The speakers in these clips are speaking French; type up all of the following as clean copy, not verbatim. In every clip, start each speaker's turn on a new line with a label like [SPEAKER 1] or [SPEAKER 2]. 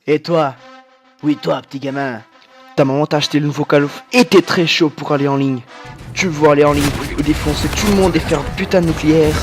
[SPEAKER 1] Et toi? Oui, toi, petit gamin. Ta maman t'a acheté le nouveau Call of et t'es très chaud pour aller en ligne. Tu veux aller en ligne pour défoncer tout le monde et faire putain de nucléaire.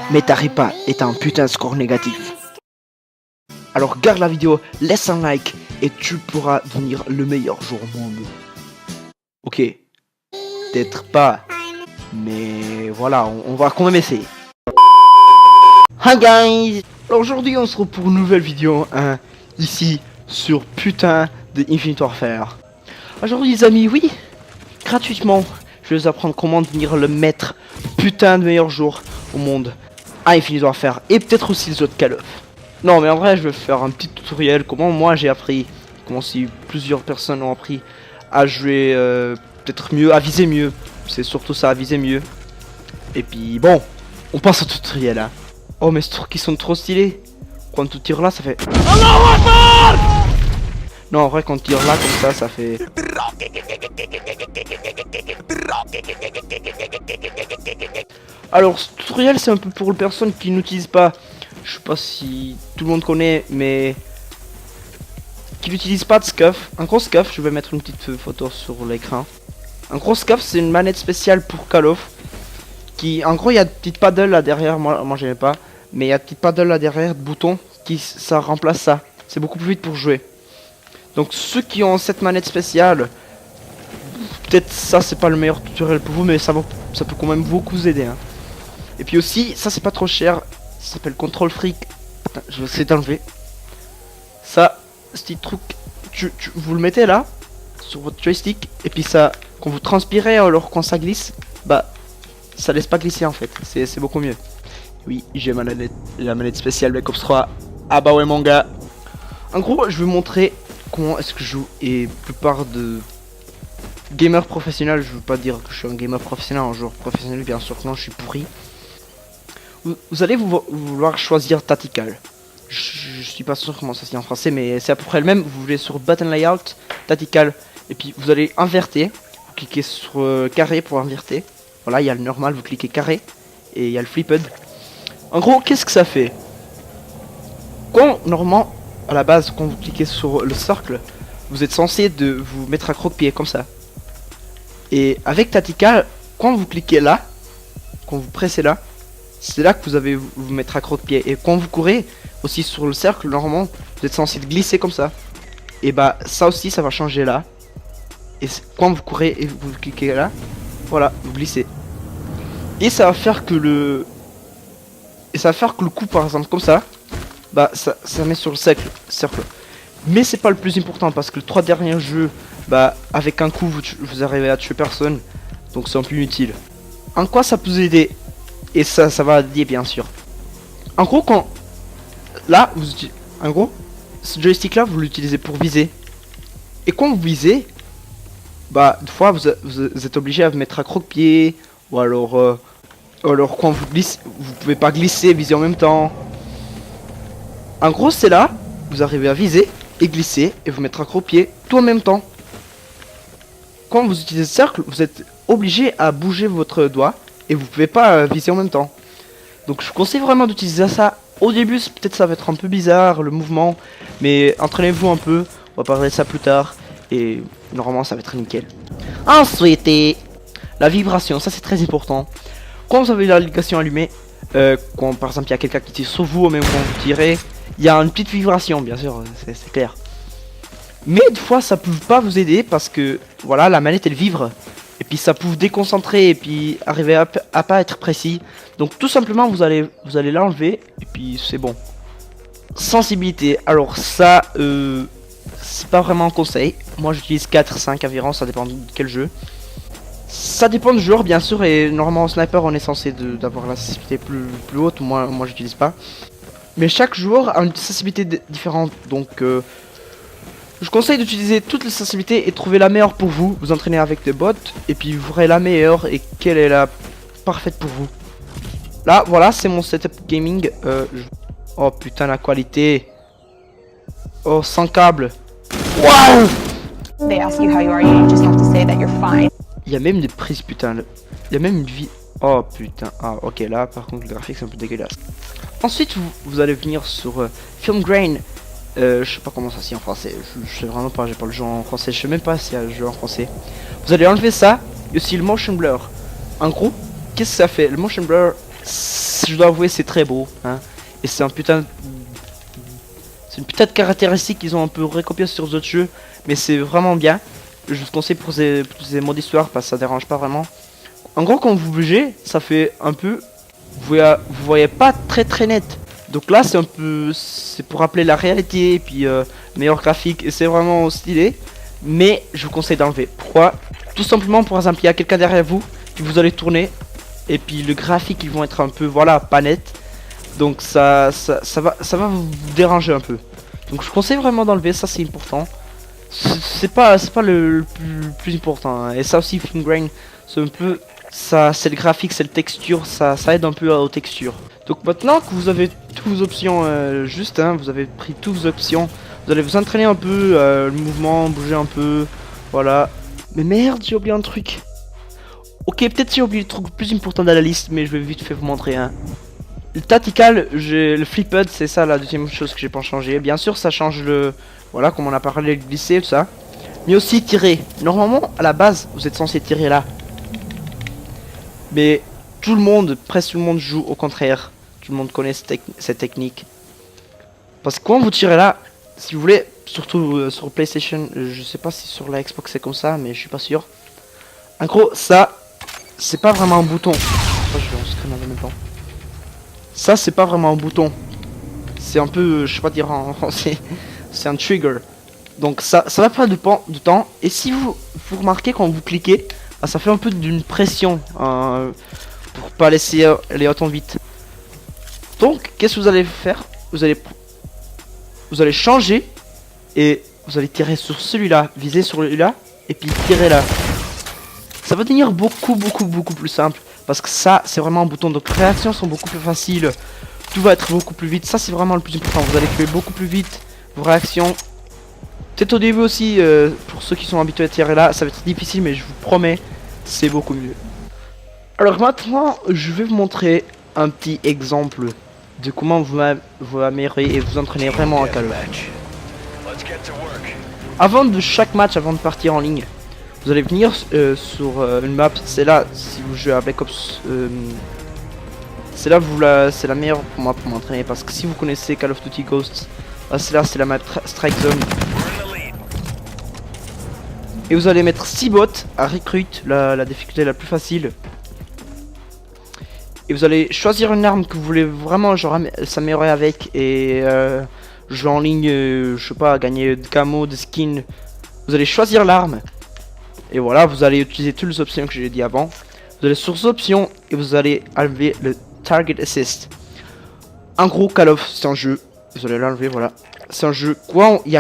[SPEAKER 1] Mais t'arrives pas et t'as un putain de score négatif. Alors garde la vidéo, laisse un like et tu pourras devenir le meilleur joueur au monde. Ok, peut-être pas, mais voilà, on va quand même essayer. Hi guys. Alors aujourd'hui on se retrouve pour une nouvelle vidéo, ici sur putain de Infinite Warfare. Aujourd'hui les amis, oui, gratuitement, je vais vous apprendre comment devenir le maître putain de meilleur joueur au monde à Infinite Warfare et peut-être aussi les autres Call of. Non mais en vrai je vais faire un petit tutoriel comment moi j'ai appris, comment si plusieurs personnes ont appris à jouer peut-être mieux, à viser mieux. C'est surtout ça, à viser mieux. Et puis bon, on passe au tutoriel hein. Oh mais ces trucs qui sont trop stylés. Quand tu tires là ça fait Allahu Akbar. Non en vrai quand tu tires là comme ça fait Alors ce tutoriel c'est un peu pour les personnes qui n'utilisent pas, je sais pas si tout le monde connaît, mais qui n'utilisent pas de SCUF. Un gros SCUF, je vais mettre une petite photo sur l'écran. Un gros SCUF c'est une manette spéciale pour Call of. Qui, en gros, il y a de petites paddles là derrière, moi j'aimais pas, mais il y a de petites paddles là derrière, de boutons, qui ça remplace ça. C'est beaucoup plus vite pour jouer. Donc ceux qui ont cette manette spéciale, peut-être ça c'est pas le meilleur tutoriel pour vous, mais ça peut quand même beaucoup vous aider. Hein. Et puis aussi, ça c'est pas trop cher, ça s'appelle Control Freak. Attends, je vais essayer d'enlever. Ça, ce petit truc, vous le mettez là, sur votre joystick, et puis ça, quand vous transpirez alors quand ça glisse, bah ça laisse pas glisser en fait, c'est beaucoup mieux. Oui, j'ai la manette spéciale Black Ops 3. Ah bah ouais mon gars. En gros, je vais vous montrer comment est-ce que je joue. Et plupart de gamers professionnels, je veux pas dire que je suis un gamer professionnel, un joueur professionnel, bien sûr que non, je suis pourri. Vous allez vouloir choisir Tactical. Je suis pas sûr comment ça se dit en français, mais c'est à peu près le même. Vous voulez sur Button Layout, Tactical, et puis vous allez inverter. Vous cliquez sur carré pour inverter. Voilà, il y a le normal, vous cliquez carré, et il y a le flipped. En gros, qu'est-ce que ça fait? Quand, normalement, à la base, quand vous cliquez sur le cercle, vous êtes censé de vous mettre à croque-pied, comme ça. Et avec Tactical, quand vous cliquez là, quand vous pressez là, c'est là que vous allez vous mettre à croque-pied. Et quand vous courez, aussi sur le cercle, normalement, vous êtes censé glisser comme ça. Et bah, ça aussi, ça va changer là. Et quand vous courez et vous cliquez là, voilà, vous glissez. Et ça va faire que le coup par exemple comme ça, bah ça met sur le cercle. Mais c'est pas le plus important parce que les 3 derniers jeux, bah avec un coup vous arrivez à tuer personne. Donc c'est un peu inutile. En quoi ça peut vous aider? Et ça va aider bien sûr. En gros quand là en gros ce joystick là vous l'utilisez pour viser. Et quand vous visez, bah des fois vous êtes obligé à vous mettre à croque-pied. Ou alors quand vous glissez, vous pouvez pas glisser et viser en même temps. En gros c'est là, vous arrivez à viser et glisser et vous mettre à croque-pied tout en même temps. Quand vous utilisez le cercle, vous êtes obligé à bouger votre doigt et vous pouvez pas viser en même temps. Donc je vous conseille vraiment d'utiliser ça. Au début peut-être ça va être un peu bizarre le mouvement, mais entraînez-vous un peu, on va parler de ça plus tard et normalement ça va être nickel. Ensuite, la vibration, ça c'est très important. Quand vous avez l'application allumée, quand par exemple il y a quelqu'un qui tire sur vous, ou même quand vous tirez, il y a une petite vibration, bien sûr, c'est clair. Mais des fois ça peut pas vous aider parce que voilà, la manette elle vibre. Et puis ça peut vous déconcentrer et puis arriver à pas être précis. Donc tout simplement vous allez l'enlever et puis c'est bon. Sensibilité, alors ça c'est pas vraiment un conseil. Moi j'utilise 4-5 environ, ça dépend de quel jeu. Ça dépend du joueur bien sûr, et normalement en sniper on est censé d'avoir la sensibilité plus haute, moi j'utilise pas. Mais chaque joueur a une sensibilité différente, donc je conseille d'utiliser toutes les sensibilités et trouver la meilleure pour vous. Vous entraînez avec des bots et puis vous verrez la meilleure et quelle est la parfaite pour vous. Là voilà, c'est mon setup gaming. Oh putain la qualité. Oh sans câble. Waouh.
[SPEAKER 2] They ask you how you are, you just have to say that you're fine.
[SPEAKER 1] Il y a même des prises putain. Il y a même une vie. Oh putain. Ah ok, là par contre le graphique c'est un peu dégueulasse. Ensuite vous allez venir sur Film Grain. Je sais pas comment ça se dit en français. Je sais vraiment pas, j'ai pas le jeu en français. Je sais même pas s'il y a le jeu en français. Vous allez enlever ça. Et aussi le motion blur. En gros, qu'est-ce que ça fait? Le motion blur, je dois avouer, c'est très beau. Hein, et c'est un putain de... C'est une putain de caractéristique qu'ils ont un peu recopié sur d'autres jeux. Mais c'est vraiment bien. Je vous conseille pour ces modes d'histoire parce que ça dérange pas vraiment. En gros, quand vous bougez, ça fait un peu... Vous voyez pas très net. Donc là, c'est un peu... C'est pour rappeler la réalité. Et puis, meilleur graphique. Et c'est vraiment stylé. Mais je vous conseille d'enlever. Pourquoi? Tout simplement, par exemple, il y a quelqu'un derrière vous. Puis vous allez tourner. Et puis le graphique, ils vont être un peu... Voilà, pas net. Donc ça va vous déranger un peu. Donc je vous conseille vraiment d'enlever. Ça, c'est important. C'est pas le plus important. Hein. Et ça aussi, Fingrain, c'est un peu... Ça, c'est le graphique, c'est le texture, ça aide un peu aux textures. Donc maintenant que vous avez toutes vos options juste, hein, vous avez pris toutes vos options, vous allez vous entraîner un peu, le mouvement, bouger un peu, voilà. Mais merde, j'ai oublié un truc. Ok, peut-être j'ai oublié le truc le plus important de la liste, mais je vais vite fait vous montrer. Hein. Le tactical, le flipped, c'est ça la deuxième chose que j'ai pas changé. Bien sûr, ça change le... Voilà, comme on a parlé, le glisser, tout ça. Mais aussi tirer. Normalement, à la base, vous êtes censé tirer là. Mais tout le monde, presque tout le monde joue au contraire. Tout le monde connaît cette technique. Parce que quand vous tirez là, si vous voulez, surtout sur PlayStation, je sais pas si sur la Xbox c'est comme ça, mais je suis pas sûr. En gros, ça, c'est pas vraiment un bouton. Oh, je vais en screen en même temps. Ça, c'est pas vraiment un bouton. C'est un peu, je sais pas dire en français, c'est un trigger. Donc ça va prendre du temps. Et si vous remarquez quand vous cliquez, ah, ça fait un peu d'une pression pour pas laisser aller autant vite. Donc, qu'est-ce que vous allez faire? Vous allez changer et vous allez tirer sur celui-là, viser sur celui-là et puis tirer là. Ça va devenir beaucoup plus simple parce que ça, c'est vraiment un bouton. Donc, les réactions sont beaucoup plus faciles. Tout va être beaucoup plus vite. Ça, c'est vraiment le plus important. Vous allez faire beaucoup plus vite vos réactions. Peut-être au début aussi, pour ceux qui sont habitués à tirer là, ça va être difficile, mais je vous promets, c'est beaucoup mieux. Alors maintenant, je vais vous montrer un petit exemple de comment vous améliorer et vous entraîner vraiment en Call of. Avant de chaque match, avant de partir en ligne, vous allez venir sur une map. C'est là, si vous jouez à Black Ops, c'est là c'est la meilleure pour moi pour m'entraîner parce que si vous connaissez Call of Duty Ghosts, c'est la map Strike Zone. Et vous allez mettre 6 bots à recruit, la difficulté la plus facile. Et vous allez choisir une arme que vous voulez vraiment genre s'améliorer avec et jouer en ligne, je sais pas, gagner de camo, de skin. Vous allez choisir l'arme. Et voilà, vous allez utiliser toutes les options que j'ai dit avant. Vous allez sur les options et vous allez enlever le Target Assist. En gros, Call of, c'est un jeu. Vous allez l'enlever, voilà. C'est un jeu. Quand il y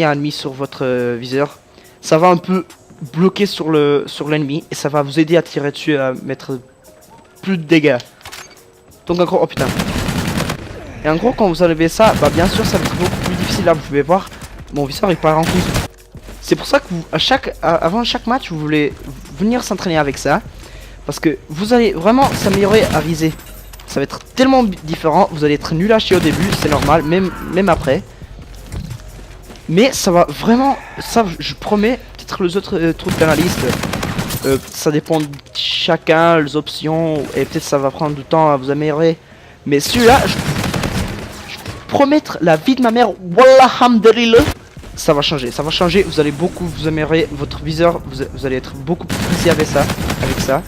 [SPEAKER 1] a un ennemi sur votre viseur, ça va un peu bloquer sur l'ennemi et ça va vous aider à tirer dessus, à mettre plus de dégâts. Donc en gros, oh putain. Et en gros, quand vous enlevez ça, bah bien sûr, ça va être beaucoup plus difficile. Là, vous pouvez voir, mon viseur il part en couille. C'est pour ça que vous, avant chaque match, vous voulez venir s'entraîner avec ça, parce que vous allez vraiment s'améliorer à viser. Ça va être tellement différent. Vous allez être nul à chier au début, c'est normal, même après. Mais ça va vraiment, ça je promets, peut-être les autres trucs d'analyste, ça dépend de chacun, les options, et peut-être ça va prendre du temps à vous améliorer. Mais celui-là, je promets la vie de ma mère, wallah hamdalillah, ça va changer, vous allez beaucoup vous améliorer, votre viseur, vous allez être beaucoup plus précis avec ça.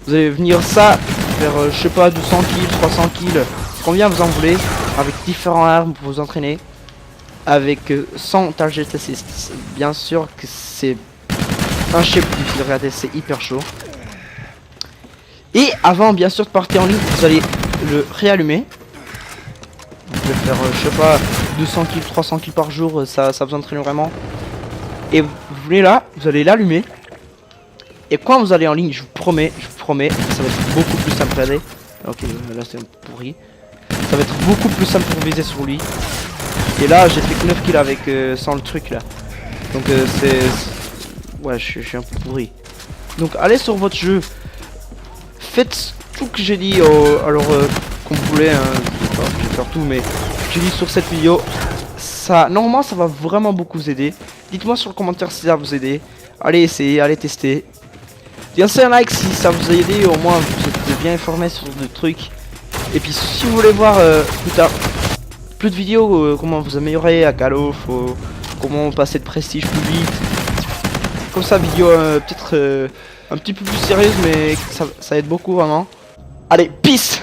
[SPEAKER 1] Vous allez venir ça, faire, je sais pas, 200 kills, 300 kills, combien vous en voulez, avec différentes armes pour vous entraîner. Avec 100 target assist, bien sûr que c'est un chef de regarder, c'est hyper chaud. Et avant bien sûr de partir en ligne, vous allez le réallumer. Vous pouvez faire je sais pas 200 kills, 300 kills par jour, ça vous entraîne vraiment. Et vous venez là, vous allez l'allumer. Et quand vous allez en ligne, je vous promets, ça va être beaucoup plus simple. Regardez. Ok, là c'est un peu pourri. Ça va être beaucoup plus simple pour viser sur lui. Et là j'ai fait que 9 kills avec sans le truc là. Donc ouais, je suis un peu pourri. Donc allez sur votre jeu. Faites tout que j'ai dit alors comme vous voulez hein, je vais pas faire tout mais j'utilise sur cette vidéo. Ça, normalement, ça va vraiment beaucoup vous aider. Dites-moi sur le commentaire si ça vous aider. Allez essayer, allez tester. Laissez un like si ça vous a aidé, au moins vous êtes bien informé sur des trucs. Et puis si vous voulez voir plus tard plus de vidéos, comment vous améliorer à Call of, comment passer de prestige plus vite. Comme ça, vidéo peut-être un petit peu plus sérieuse, mais ça aide beaucoup vraiment. Allez, peace!